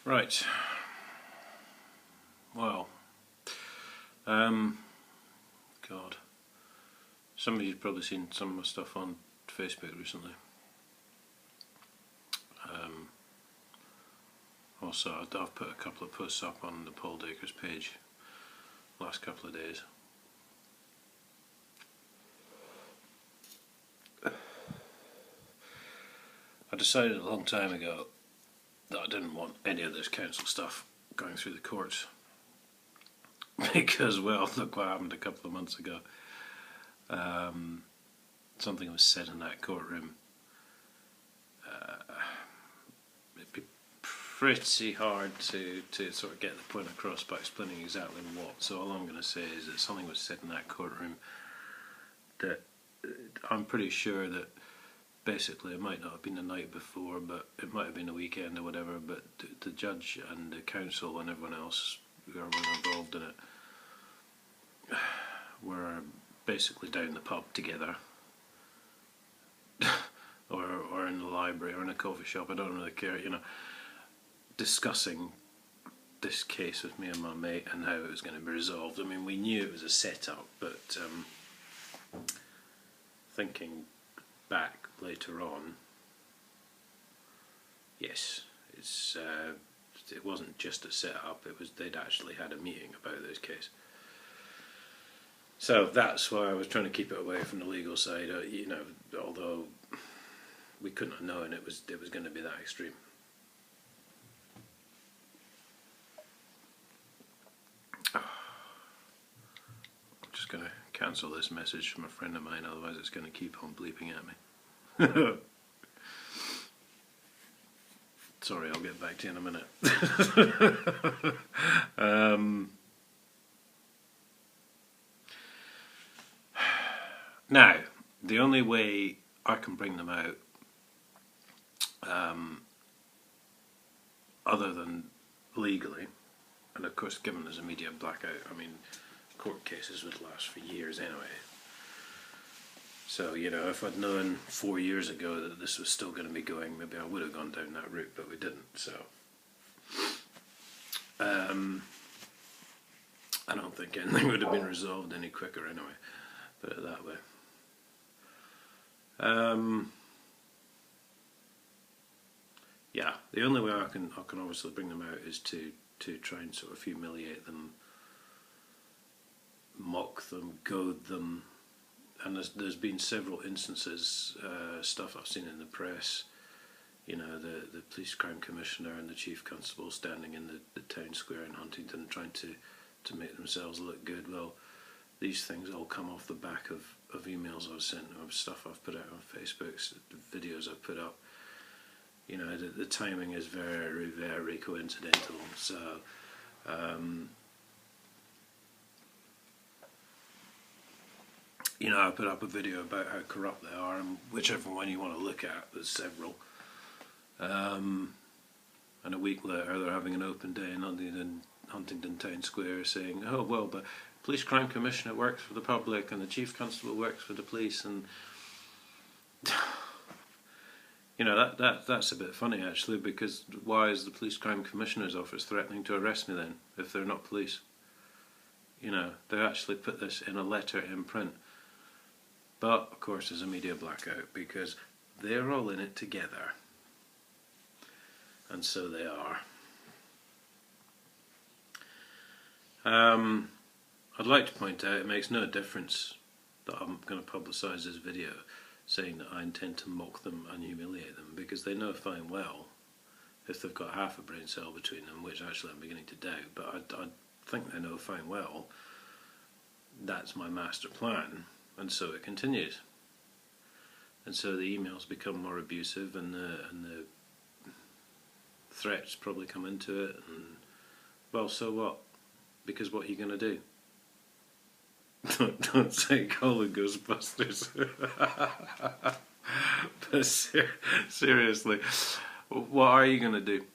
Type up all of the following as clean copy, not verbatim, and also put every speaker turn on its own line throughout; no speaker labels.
Right. Well, God. Some of you've probably seen some of my stuff on Facebook recently. Also, I've put a couple of posts up on the Paul Dacres page last couple of days. I decided a long time ago that I didn't want any of this council stuff going through the courts because, well, look what happened a couple of months ago. Something was said in that courtroom. It'd be pretty hard to sort of get the point across by explaining exactly what. So all I'm going to say is that something was said in that courtroom that I'm pretty sure that basically it might not have been the night before, but it might have been a weekend or whatever, but the judge and the council and everyone else who were involved in it were basically down the pub together or in the library or in a coffee shop, I don't really care, you know, discussing this case with me and my mate and how it was going to be resolved. I mean, we knew it was a setup, but thinking back later on, yes, it wasn't just a setup, it was they'd actually had a meeting about this case. So that's why I was trying to keep it away from the legal side, you know, although we couldn't have known it was going to be that extreme. I'm just going to cancel this message from a friend of mine, otherwise it's going to keep on bleeping at me. Sorry, I'll get back to you in a minute. Now, the only way I can bring them out, other than legally, and of course given there's a media blackout, I mean, court cases would last for years anyway. So, you know, if I'd known 4 years ago that this was still going to be going, maybe I would have gone down that route, but we didn't, so. I don't think anything would have been resolved any quicker anyway, put it that way. Yeah, the only way I can obviously bring them out is to try and sort of humiliate them, mock them, goad them. And there's been several instances, stuff I've seen in the press, you know, the police crime commissioner and the chief constable standing in the town square in Huntingdon trying to make themselves look good. Well, these things all come off the back of emails I've sent, of stuff I've put out on Facebook, videos I've put up. You know, the timing is very, very coincidental. So, you know, I put up a video about how corrupt they are, and whichever one you want to look at, there's several. And a week later, they're having an open day in Huntingdon Town Square, saying, "Oh well, the police crime commissioner works for the public, and the chief constable works for the police," and you know that's a bit funny actually, because why is the police crime commissioner's office threatening to arrest me then if they're not police? You know, they actually put this in a letter in print. But, of course, there's a media blackout because they're all in it together. And so they are. I'd like to point out it makes no difference that I'm going to publicise this video saying that I intend to mock them and humiliate them, because they know fine well, if they've got half a brain cell between them, which actually I'm beginning to doubt, but I think they know fine well that's my master plan. And so it continues, and so the emails become more abusive, and the threats probably come into it. And well, so what? Because what are you going to do? Don't say call the Ghostbusters. But seriously, what are you going to do?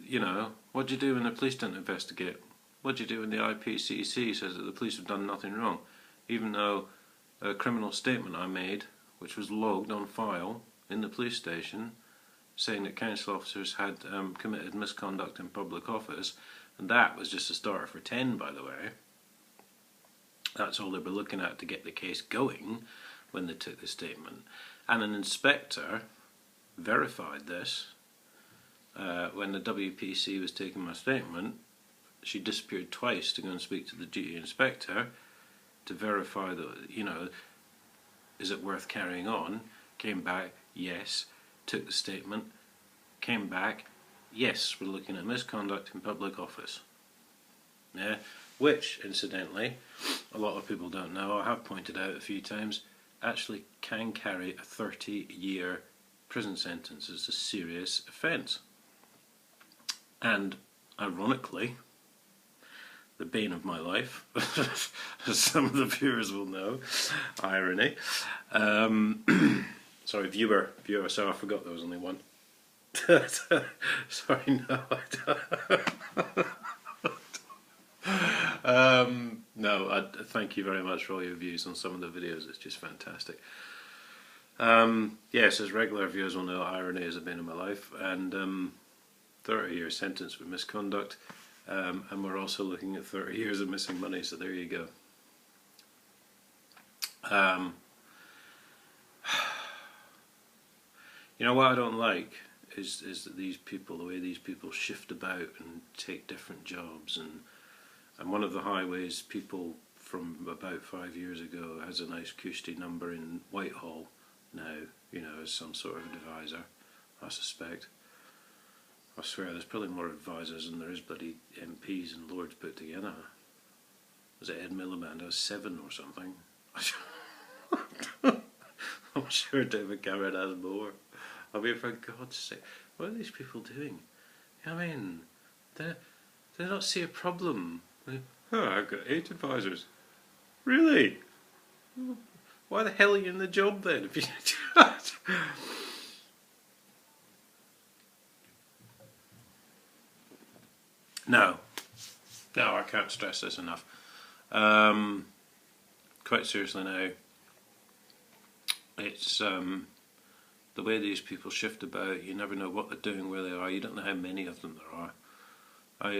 You know, what do you do when the police don't investigate? What do you do when the IPCC says that the police have done nothing wrong, even though a criminal statement I made, which was logged on file in the police station, saying that council officers had committed misconduct in public office, and that was just a starter for 10, by the way. That's all they were looking at to get the case going when they took the statement. And an inspector verified this. When the WPC was taking my statement, she disappeared twice to go and speak to the duty inspector to verify that, you know, is it worth carrying on? Came back, yes. Took the statement, came back, yes, we're looking at misconduct in public office. Yeah, which, incidentally, a lot of people don't know, I have pointed out a few times, actually can carry a 30-year prison sentence. It's a serious offence. And, ironically, the bane of my life, as some of the viewers will know, irony. Sorry, viewer, sorry, I forgot there was only one. Sorry, no, no, thank you very much for all your views on some of the videos, it's just fantastic. Yes, as regular viewers will know, irony is a bane of my life, and 30-year sentence for misconduct, and we're also looking at 30 years of missing money, so there you go. You know what I don't like is that these people, the way these people shift about and take different jobs, and one of the highways people from about 5 years ago has a nice cushy number in Whitehall now, you know, as some sort of advisor, I suspect. I swear there's probably more advisors than there is bloody MPs and Lords put together. Was it Ed Miliband? I was 7 or something. I'm sure David Cameron has more. I mean, for God's sake, what are these people doing? I mean, they don't see a problem. Oh, I've got 8 advisors. Really? Why the hell are you in the job then? If you No, I can't stress this enough. Quite seriously now, it's the way these people shift about. You never know what they're doing, where they are. You don't know how many of them there are.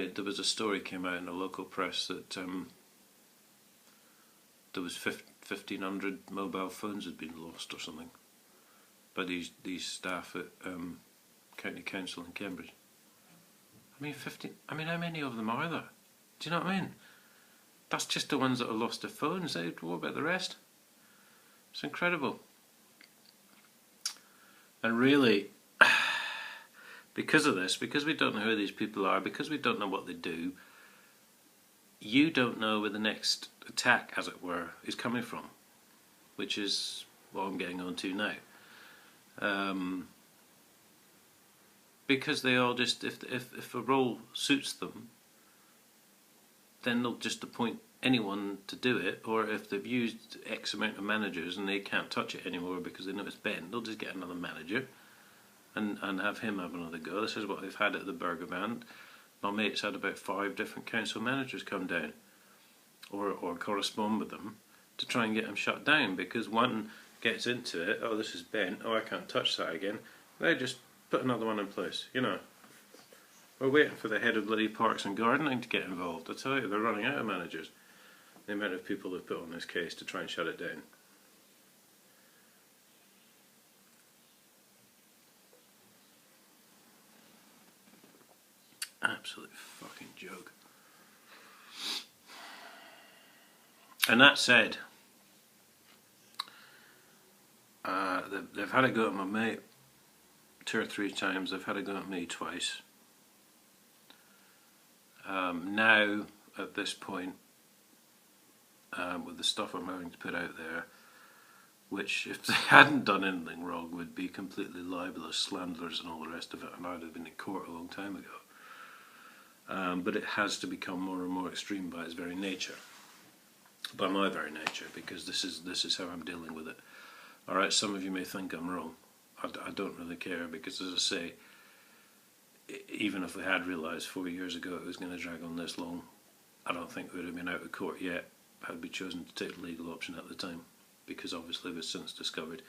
There was a story came out in the local press that there was 1,500 mobile phones had been lost or something by these staff at County Council in Cambridge. I mean, 50. I mean, how many of them are there? Do you know what I mean? That's just the ones that have lost their phones. What about the rest? It's incredible. And really, because of this, because we don't know who these people are, because we don't know what they do, you don't know where the next attack, as it were, is coming from, which is what I'm getting on to now. Because they all just, if a role suits them, then they'll just appoint anyone to do it, or if they've used X amount of managers and they can't touch it anymore because they know it's bent, they'll just get another manager and have him have another go. This is what they've had at the Burger Band. My mate's had about 5 different council managers come down or correspond with them to try and get them shut down, because one gets into it, oh, this is bent, oh, I can't touch that again. They just put another one in place, you know. We're waiting for the head of bloody Parks and Gardening to get involved. I tell you, they're running out of managers. The amount of people they've put on this case to try and shut it down. Absolute fucking joke. And that said, they've had a go at my mate 2 or 3 times. They've had a go at me twice. Now, at this point, with the stuff I'm having to put out there, which if they hadn't done anything wrong would be completely libelous, slanderers and all the rest of it, and I'd have been in court a long time ago. But it has to become more and more extreme by its very nature, by my very nature, because this is how I'm dealing with it. Alright, some of you may think I'm wrong. I don't really care, because as I say, even if they had realised 4 years ago it was going to drag on this long, I don't think we would have been out of court yet had we chosen to take the legal option at the time, because obviously we've since discovered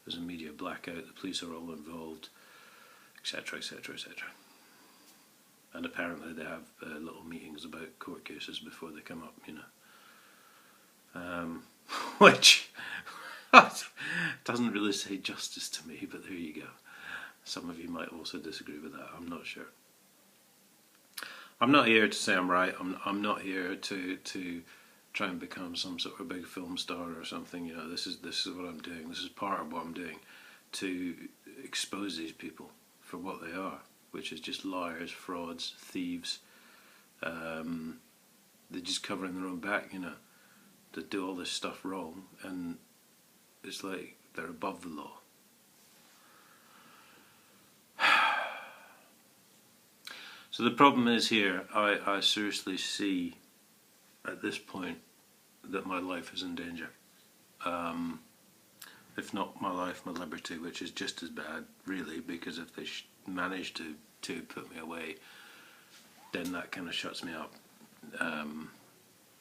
there's a media blackout, the police are all involved, etc., etc., etc. And apparently they have little meetings about court cases before they come up, you know. Which doesn't really say justice to me, but there you go. Some of you might also disagree with that, I'm not sure. I'm not here to say I'm right, I'm not here to try and become some sort of big film star or something, you know. This is what I'm doing, this is part of what I'm doing, to expose these people for what they are, which is just liars, frauds, thieves. They're just covering their own back, you know. They do all this stuff wrong, and it's like they're above the law. So the problem is here, I seriously see at this point that my life is in danger. If not my life, my liberty, which is just as bad, really, because if they manage to put me away, then that kind of shuts me up.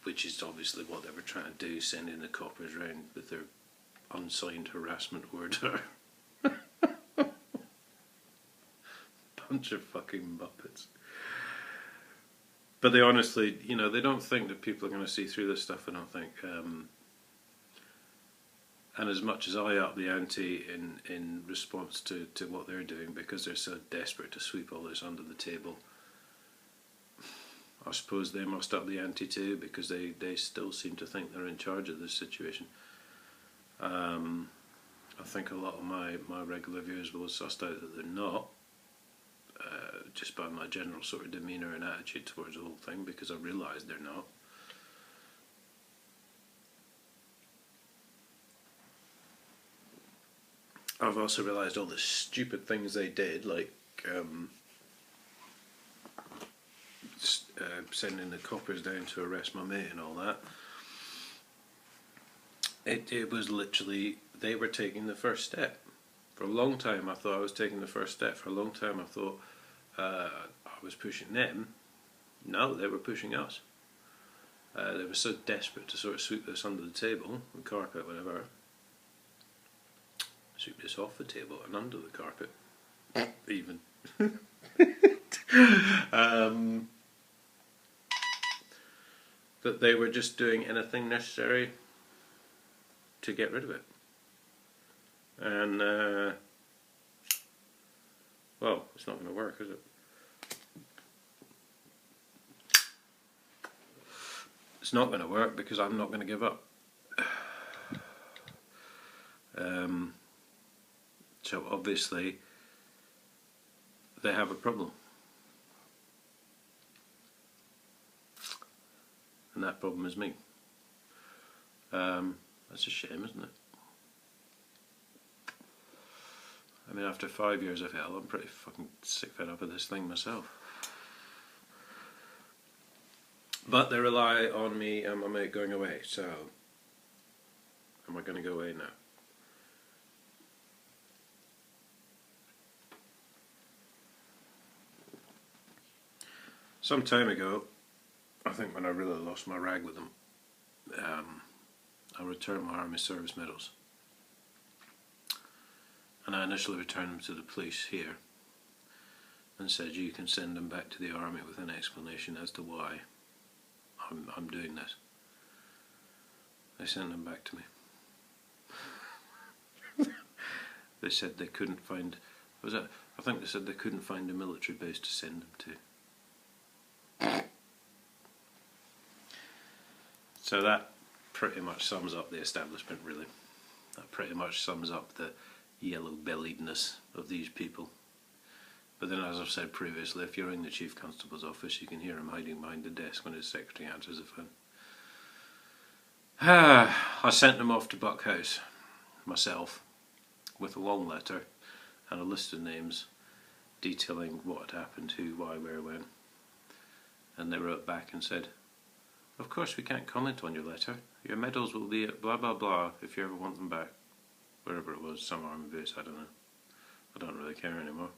Which is obviously what they were trying to do, sending the coppers round with their unsigned harassment order. Bunch of fucking muppets. But they honestly, you know, they don't think that people are going to see through this stuff, I don't think. And as much as I up the ante in response to what they're doing, because they're so desperate to sweep all this under the table, I suppose they must up the ante too, because they still seem to think they're in charge of this situation. I think a lot of my regular viewers will have sussed out that they're not, just by my general sort of demeanour and attitude towards the whole thing, because I realise they're not. I've also realised all the stupid things they did, like sending the coppers down to arrest my mate and all that. It was literally, they were taking the first step. For a long time I thought I was taking the first step. For a long time I thought I was pushing them. No, they were pushing us. They were so desperate to sort of sweep this under the table, the carpet, whatever. Sweep this off the table and under the carpet, even. That they were just doing anything necessary to get rid of it. And, well, it's not going to work, is it? It's not going to work because I'm not going to give up. So obviously they have a problem. And that problem is me. That's a shame, isn't it? I mean, after 5 years of hell, I'm pretty fucking sick fed up of this thing myself. But they rely on me and my mate going away, so am I going to go away now? Some time ago, I think when I really lost my rag with them, I returned my army service medals. And I initially returned them to the police here and said you can send them back to the army with an explanation as to why I'm doing this. They sent them back to me. They said they couldn't find, I think they said they couldn't find a military base to send them to. So that pretty much sums up the establishment, really. That pretty much sums up the yellow-belliedness of these people. But then, as I've said previously, if you're in the Chief Constable's office, you can hear him hiding behind the desk when his secretary answers the phone. I sent them off to Buck House, myself, with a long letter and a list of names detailing what had happened, who, why, where, when. And they wrote back and said, "Of course we can't comment on your letter. Your medals will be at blah blah blah if you ever want them back." Wherever it was, some army base, I don't know. I don't really care anymore.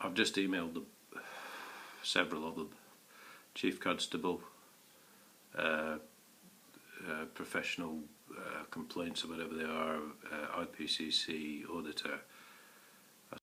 I've just emailed several of them. Chief Constable, professional complaints or whatever they are, IPCC auditor,